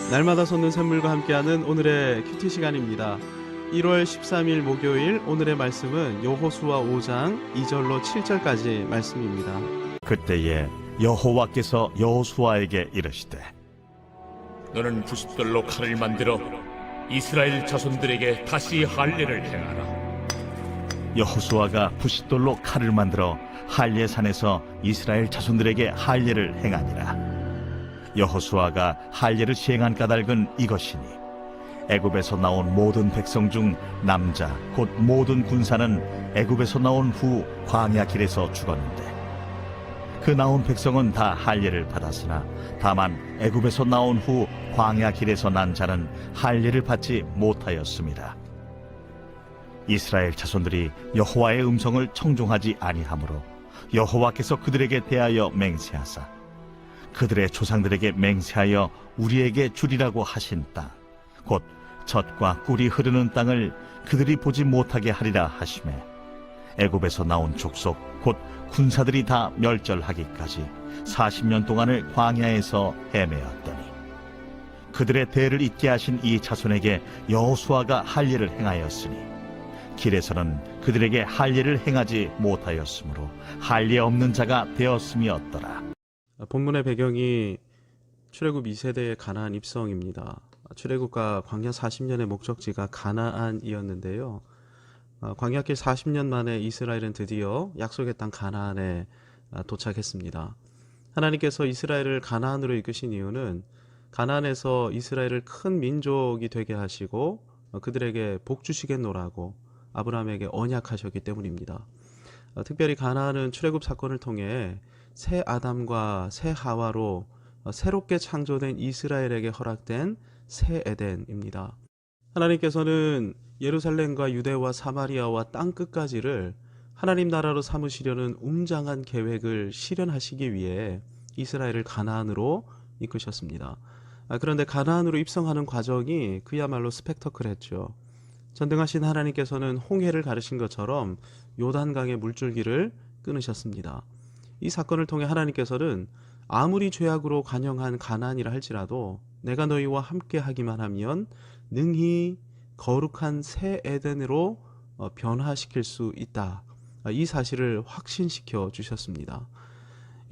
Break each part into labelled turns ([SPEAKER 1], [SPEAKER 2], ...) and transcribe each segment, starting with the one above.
[SPEAKER 1] 날마다 솟는 샘물과 함께하는 오늘의 큐티 시간입니다. 1월 13일 목요일 오늘의 말씀은 여호수아 5장 2절로 7절까지 말씀입니다.
[SPEAKER 2] 그때에 여호와께서 여호수아에게 이르시되
[SPEAKER 3] 너는 부싯돌로 칼을 만들어 이스라엘 자손들에게 다시 할례를 행하라.
[SPEAKER 2] 여호수아가 부싯돌로 칼을 만들어 할례산에서 이스라엘 자손들에게 할례를 행하니라. 여호수아가 할례를 시행한 까닭은 이것이니 애굽에서 나온 모든 백성 중 남자 곧 모든 군사는 애굽에서 나온 후 광야 길에서 죽었는데 그 나온 백성은 다 할례를 받았으나 다만 애굽에서 나온 후 광야 길에서 난 자는 할례를 받지 못하였습니다. 이스라엘 자손들이 여호와의 음성을 청종하지 아니하므로 여호와께서 그들에게 대하여 맹세하사 그들의 조상들에게 맹세하여 우리에게 주리라고 하신 땅 곧 젖과 꿀이 흐르는 땅을 그들이 보지 못하게 하리라 하시매 애굽에서 나온 족속 곧 군사들이 다 멸절하기까지 40년 동안을 광야에서 헤매었더니 그들의 대를 잇게 하신 이 자손에게 여호수아가 할례를 행하였으니 길에서는 그들에게 할례를 행하지 못하였으므로 할례 없는 자가 되었음이었더라.
[SPEAKER 1] 본문의 배경이 출애굽 2세대의 가나안 입성입니다. 출애굽과 광야 40년의 목적지가 가나안이었는데요. 광야길 40년 만에 이스라엘은 드디어 약속의 땅 가나안에 도착했습니다. 하나님께서 이스라엘을 가나안으로 이끄신 이유는 가나안에서 이스라엘을 큰 민족이 되게 하시고 그들에게 복 주시겠노라고 아브라함에게 언약하셨기 때문입니다. 특별히 가나안은 출애굽 사건을 통해 새 아담과 새 하와로 새롭게 창조된 이스라엘에게 허락된 새 에덴입니다. 하나님께서는 예루살렘과 유대와 사마리아와 땅끝까지를 하나님 나라로 삼으시려는 웅장한 계획을 실현하시기 위해 이스라엘을 가나안으로 이끄셨습니다. 그런데 가나안으로 입성하는 과정이 그야말로 스펙터클했죠. 전능하신 하나님께서는 홍해를 가르신 것처럼 요단강의 물줄기를 끊으셨습니다. 이 사건을 통해 하나님께서는 아무리 죄악으로 관영한 가나안이라 할지라도 내가 너희와 함께 하기만 하면 능히 거룩한 새 에덴으로 변화시킬 수 있다. 이 사실을 확신시켜 주셨습니다.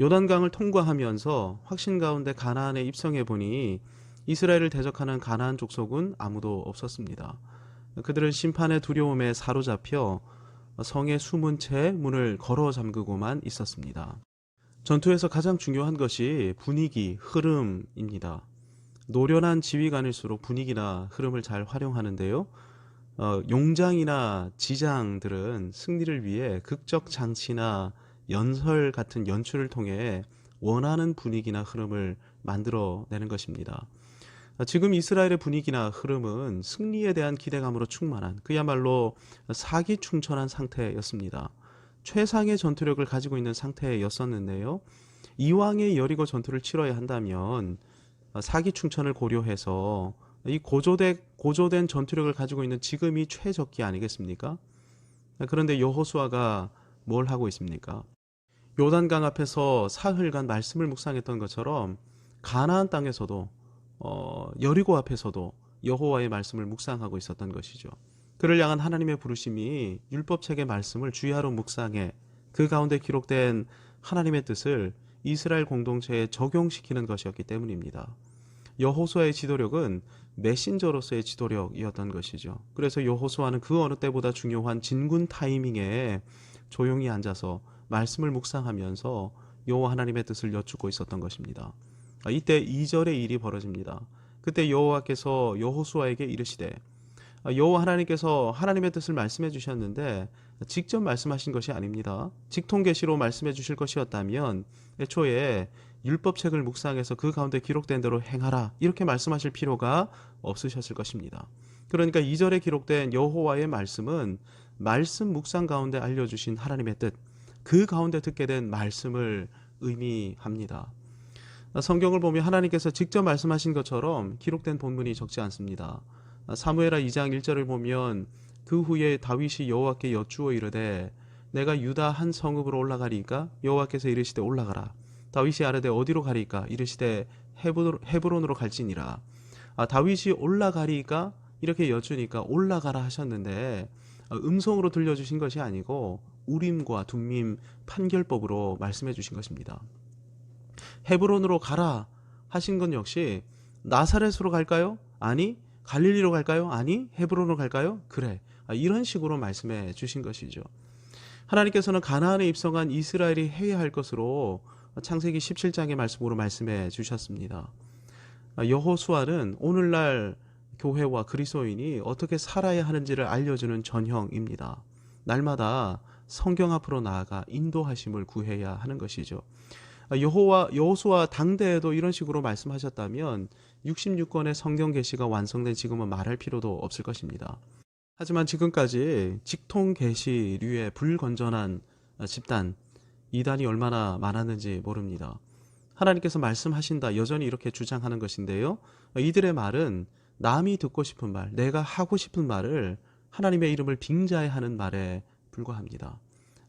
[SPEAKER 1] 요단강을 통과하면서 확신 가운데 가나안에 입성해 보니 이스라엘을 대적하는 가나안 족속은 아무도 없었습니다. 그들은 심판의 두려움에 사로잡혀 성에 숨은 채 문을 걸어 잠그고만 있었습니다. 전투에서 가장 중요한 것이 분위기, 흐름입니다. 노련한 지휘관일수록 분위기나 흐름을 잘 활용하는데요. 용장이나 지장들은 승리를 위해 극적 장치나 연설 같은 연출을 통해 원하는 분위기나 흐름을 만들어내는 것입니다. 지금 이스라엘의 분위기나 흐름은 승리에 대한 기대감으로 충만한 그야말로 사기충천한 상태였습니다. 최상의 전투력을 가지고 있는 상태였었는데요. 이왕의 여리고 전투를 치러야 한다면 사기충천을 고려해서 이 고조된 전투력을 가지고 있는 지금이 최적기 아니겠습니까? 그런데 여호수아가 뭘 하고 있습니까? 요단강 앞에서 사흘간 말씀을 묵상했던 것처럼 가나안 땅에서도 여리고 앞에서도 여호와의 말씀을 묵상하고 있었던 것이죠. 그를 향한 하나님의 부르심이 율법책의 말씀을 주야로 묵상해 그 가운데 기록된 하나님의 뜻을 이스라엘 공동체에 적용시키는 것이었기 때문입니다. 여호수아의 지도력은 메신저로서의 지도력이었던 것이죠. 그래서 여호수아는 그 어느 때보다 중요한 진군 타이밍에 조용히 앉아서 말씀을 묵상하면서 여호와 하나님의 뜻을 여쭙고 있었던 것입니다. 이때 2절의 일이 벌어집니다. 그때 여호와께서 여호수아에게 이르시되 여호와 하나님께서 하나님의 뜻을 말씀해 주셨는데 직접 말씀하신 것이 아닙니다. 직통계시로 말씀해 주실 것이었다면 애초에 율법책을 묵상해서 그 가운데 기록된 대로 행하라 이렇게 말씀하실 필요가 없으셨을 것입니다. 그러니까 2절에 기록된 여호와의 말씀은 말씀 묵상 가운데 알려주신 하나님의 뜻, 그 가운데 듣게 된 말씀을 의미합니다. 성경을 보면 하나님께서 직접 말씀하신 것처럼 기록된 본문이 적지 않습니다. 사무엘하 2장 1절을 보면 그 후에 다윗이 여호와께 여쭈어 이르되 내가 유다 한 성읍으로 올라가리까? 여호와께서 이르시되 올라가라. 다윗이 아뢰되 어디로 가리까? 이르시되 헤브론으로 갈지니라. 다윗이 올라가리까 이렇게 여쭈니까 올라가라 하셨는데 음성으로 들려주신 것이 아니고 우림과 둠밈 판결법으로 말씀해 주신 것입니다. 헤브론으로 가라 하신 건 역시 나사렛으로 갈까요? 아니. 갈릴리로 갈까요? 아니. 헤브론으로 갈까요? 그래. 이런 식으로 말씀해 주신 것이죠. 하나님께서는 가나안에 입성한 이스라엘이 해야 할 것으로 창세기 17장의 말씀으로 말씀해 주셨습니다. 여호수아는 오늘날 교회와 그리스도인이 어떻게 살아야 하는지를 알려주는 전형입니다. 날마다 성경 앞으로 나아가 인도하심을 구해야 하는 것이죠. 여호수아 당대에도 이런 식으로 말씀하셨다면 66권의 성경 계시가 완성된 지금은 말할 필요도 없을 것입니다. 하지만 지금까지 직통 계시류의 불건전한 집단, 이단이 얼마나 많았는지 모릅니다. 하나님께서 말씀하신다 여전히 이렇게 주장하는 것인데요. 이들의 말은 남이 듣고 싶은 말, 내가 하고 싶은 말을 하나님의 이름을 빙자해 하는 말에 불과합니다.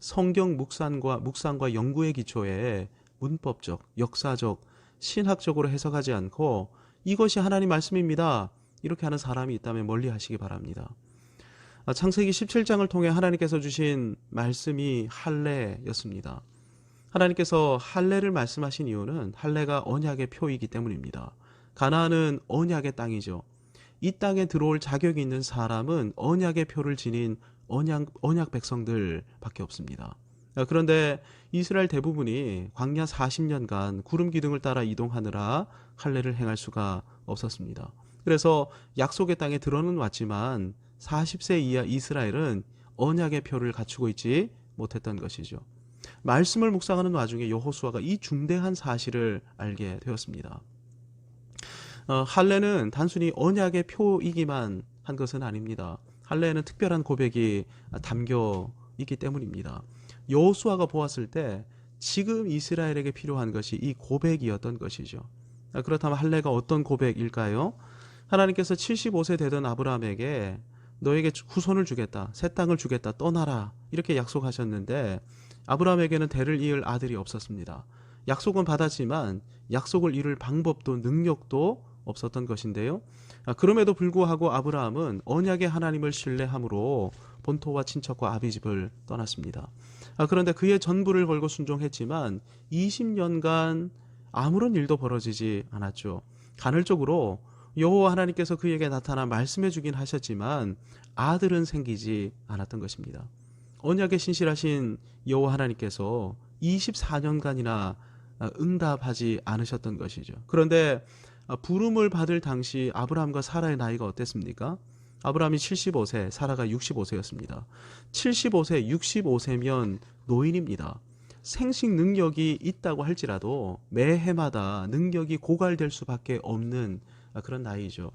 [SPEAKER 1] 성경 묵상과 연구의 기초에 문법적, 역사적, 신학적으로 해석하지 않고 이것이 하나님 말씀입니다. 이렇게 하는 사람이 있다면 멀리 하시기 바랍니다. 창세기 17장을 통해 하나님께서 주신 말씀이 할례였습니다. 하나님께서 할례를 말씀하신 이유는 할례가 언약의 표이기 때문입니다. 가나안은 언약의 땅이죠. 이 땅에 들어올 자격이 있는 사람은 언약의 표를 지닌 언약 백성들밖에 없습니다. 그런데 이스라엘 대부분이 광야 40년간 구름 기둥을 따라 이동하느라 할례를 행할 수가 없었습니다. 그래서 약속의 땅에 들어는 왔지만 40세 이하 이스라엘은 언약의 표를 갖추고 있지 못했던 것이죠. 말씀을 묵상하는 와중에 여호수아가 이 중대한 사실을 알게 되었습니다. 할례는 단순히 언약의 표이기만 한 것은 아닙니다. 할례에는 특별한 고백이 담겨 있기 때문입니다. 여호수아가 보았을 때 지금 이스라엘에게 필요한 것이 이 고백이었던 것이죠. 그렇다면 할례가 어떤 고백일까요? 하나님께서 75세 되던 아브라함에게 너에게 후손을 주겠다, 새 땅을 주겠다, 떠나라 이렇게 약속하셨는데 아브라함에게는 대를 이을 아들이 없었습니다. 약속은 받았지만 약속을 이룰 방법도 능력도 없었던 것인데요. 그럼에도 불구하고 아브라함은 언약의 하나님을 신뢰함으로 본토와 친척과 아비집을 떠났습니다. 그런데 그의 전부를 걸고 순종했지만 20년간 아무런 일도 벌어지지 않았죠. 간헐적으로 여호와 하나님께서 그에게 나타나 말씀해 주긴 하셨지만 아들은 생기지 않았던 것입니다. 언약에 신실하신 여호와 하나님께서 24년간이나 응답하지 않으셨던 것이죠. 그런데 부름을 받을 당시 아브라함과 사라의 나이가 어땠습니까? 아브라함이 75세, 사라가 65세였습니다. 75세, 65세면 노인입니다. 생식 능력이 있다고 할지라도 매해마다 능력이 고갈될 수밖에 없는 그런 나이죠.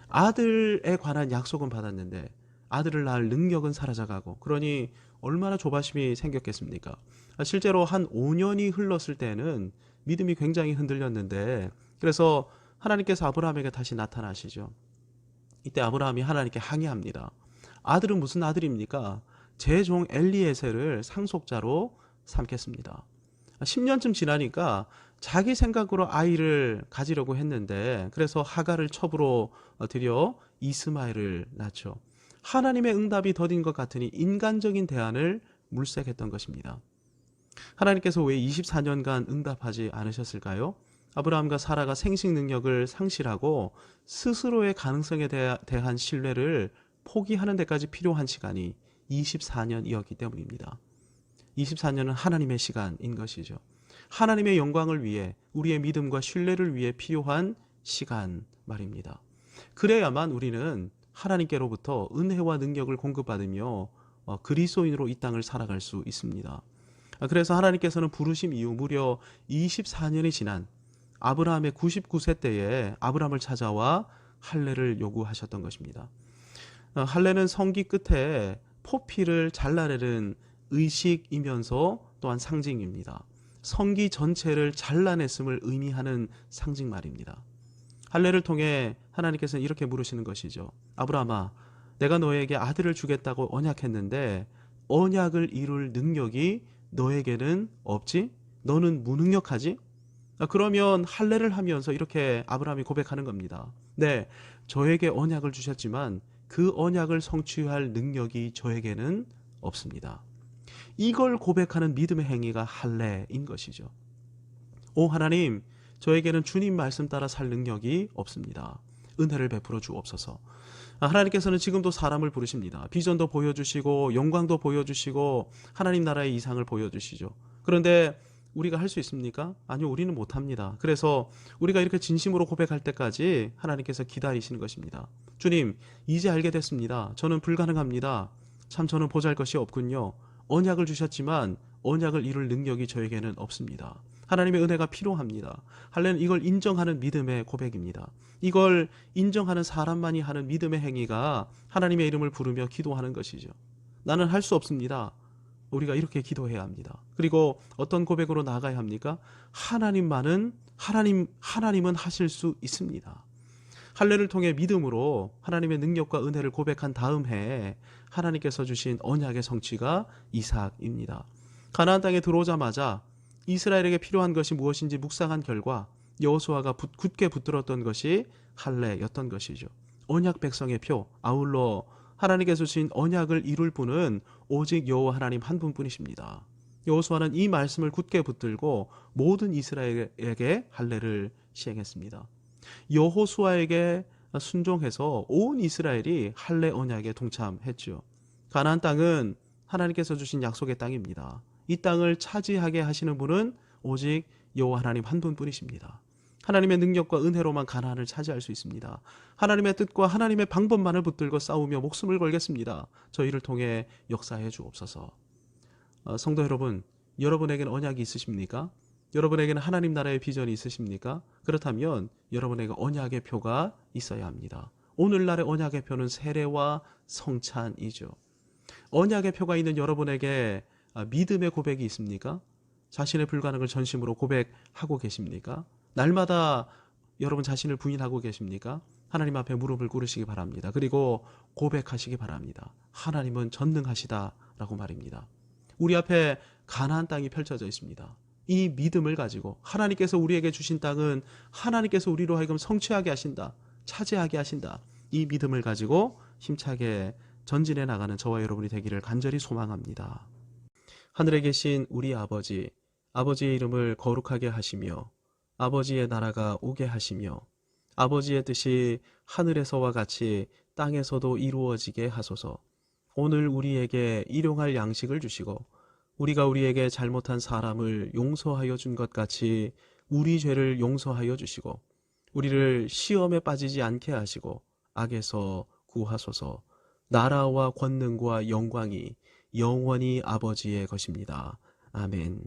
[SPEAKER 1] 아들에 관한 약속은 받았는데 아들을 낳을 능력은 사라져가고, 그러니 얼마나 조바심이 생겼겠습니까? 실제로 한 5년이 흘렀을 때는 믿음이 굉장히 흔들렸는데, 그래서 하나님께서 아브라함에게 다시 나타나시죠. 이때 아브라함이 하나님께 항의합니다. 아들은 무슨 아들입니까? 제 종 엘리에셀을 상속자로 삼겠습니다. 10년쯤 지나니까 자기 생각으로 아이를 가지려고 했는데, 그래서 하갈을 첩으로 들여 이스마엘을 낳죠. 하나님의 응답이 더딘 것 같으니 인간적인 대안을 물색했던 것입니다. 하나님께서 왜 24년간 응답하지 않으셨을까요? 아브라함과 사라가 생식 능력을 상실하고 스스로의 가능성에 대한 신뢰를 포기하는 데까지 필요한 시간이 24년이었기 때문입니다. 24년은 하나님의 시간인 것이죠. 하나님의 영광을 위해, 우리의 믿음과 신뢰를 위해 필요한 시간 말입니다. 그래야만 우리는 하나님께로부터 은혜와 능력을 공급받으며 그리스도인으로 이 땅을 살아갈 수 있습니다. 그래서 하나님께서는 부르심 이후 무려 24년이 지난 아브라함의 99세 때에 아브라함을 찾아와 할례를 요구하셨던 것입니다. 할례는 성기 끝에 포피를 잘라내는 의식이면서 또한 상징입니다. 성기 전체를 잘라냈음을 의미하는 상징 말입니다. 할례를 통해 하나님께서는 이렇게 물으시는 것이죠. 아브라함아, 내가 너에게 아들을 주겠다고 언약했는데 언약을 이룰 능력이 너에게는 없지? 너는 무능력하지? 그러면 할례를 하면서 이렇게 아브라함이 고백하는 겁니다. 네, 저에게 언약을 주셨지만 그 언약을 성취할 능력이 저에게는 없습니다. 이걸 고백하는 믿음의 행위가 할례인 것이죠. 오 하나님, 저에게는 주님 말씀 따라 살 능력이 없습니다. 은혜를 베풀어 주옵소서. 하나님께서는 지금도 사람을 부르십니다. 비전도 보여주시고 영광도 보여주시고 하나님 나라의 이상을 보여주시죠. 그런데 우리가 할 수 있습니까? 아니요, 우리는 못합니다. 그래서 우리가 이렇게 진심으로 고백할 때까지 하나님께서 기다리시는 것입니다. 주님, 이제 알게 됐습니다. 저는 불가능합니다. 참 저는 보잘것이 없군요. 언약을 주셨지만 언약을 이룰 능력이 저에게는 없습니다. 하나님의 은혜가 필요합니다. 할례는 이걸 인정하는 믿음의 고백입니다. 이걸 인정하는 사람만이 하는 믿음의 행위가 하나님의 이름을 부르며 기도하는 것이죠. 나는 할 수 없습니다. 우리가 이렇게 기도해야 합니다. 그리고 어떤 고백으로 나가야 합니까? 하나님은 하실 수 있습니다. 할례를 통해 믿음으로 하나님의 능력과 은혜를 고백한 다음 해에 하나님께서 주신 언약의 성취가 이삭입니다. 가나안 땅에 들어오자마자 이스라엘에게 필요한 것이 무엇인지 묵상한 결과 여호수아가 굳게 붙들었던 것이 할례였던 것이죠. 언약 백성의 표, 아울러 하나님께서 주신 언약을 이룰 분은 오직 여호와 하나님 한 분뿐이십니다. 여호수아는 이 말씀을 굳게 붙들고 모든 이스라엘에게 할례를 시행했습니다. 여호수아에게 순종해서 온 이스라엘이 할례 언약에 동참했죠. 가나안 땅은 하나님께서 주신 약속의 땅입니다. 이 땅을 차지하게 하시는 분은 오직 여호와 하나님 한 분뿐이십니다. 하나님의 능력과 은혜로만 가나안을 차지할 수 있습니다. 하나님의 뜻과 하나님의 방법만을 붙들고 싸우며 목숨을 걸겠습니다. 저희를 통해 역사해 주옵소서. 성도 여러분, 여러분에게는 언약이 있으십니까? 여러분에게는 하나님 나라의 비전이 있으십니까? 그렇다면 여러분에게 언약의 표가 있어야 합니다. 오늘날의 언약의 표는 세례와 성찬이죠. 언약의 표가 있는 여러분에게 믿음의 고백이 있습니까? 자신의 불가능을 전심으로 고백하고 계십니까? 날마다 여러분 자신을 부인하고 계십니까? 하나님 앞에 무릎을 꿇으시기 바랍니다. 그리고 고백하시기 바랍니다. 하나님은 전능하시다라고 말입니다. 우리 앞에 가나안 땅이 펼쳐져 있습니다. 이 믿음을 가지고 하나님께서 우리에게 주신 땅은 하나님께서 우리로 하여금 성취하게 하신다, 차지하게 하신다. 이 믿음을 가지고 힘차게 전진해 나가는 저와 여러분이 되기를 간절히 소망합니다. 하늘에 계신 우리 아버지, 아버지의 이름을 거룩하게 하시며 아버지의 나라가 오게 하시며 아버지의 뜻이 하늘에서와 같이 땅에서도 이루어지게 하소서. 오늘 우리에게 일용할 양식을 주시고 우리가 우리에게 잘못한 사람을 용서하여 준 것 같이 우리 죄를 용서하여 주시고 우리를 시험에 빠지지 않게 하시고 악에서 구하소서. 나라와 권능과 영광이 영원히 아버지의 것입니다. 아멘.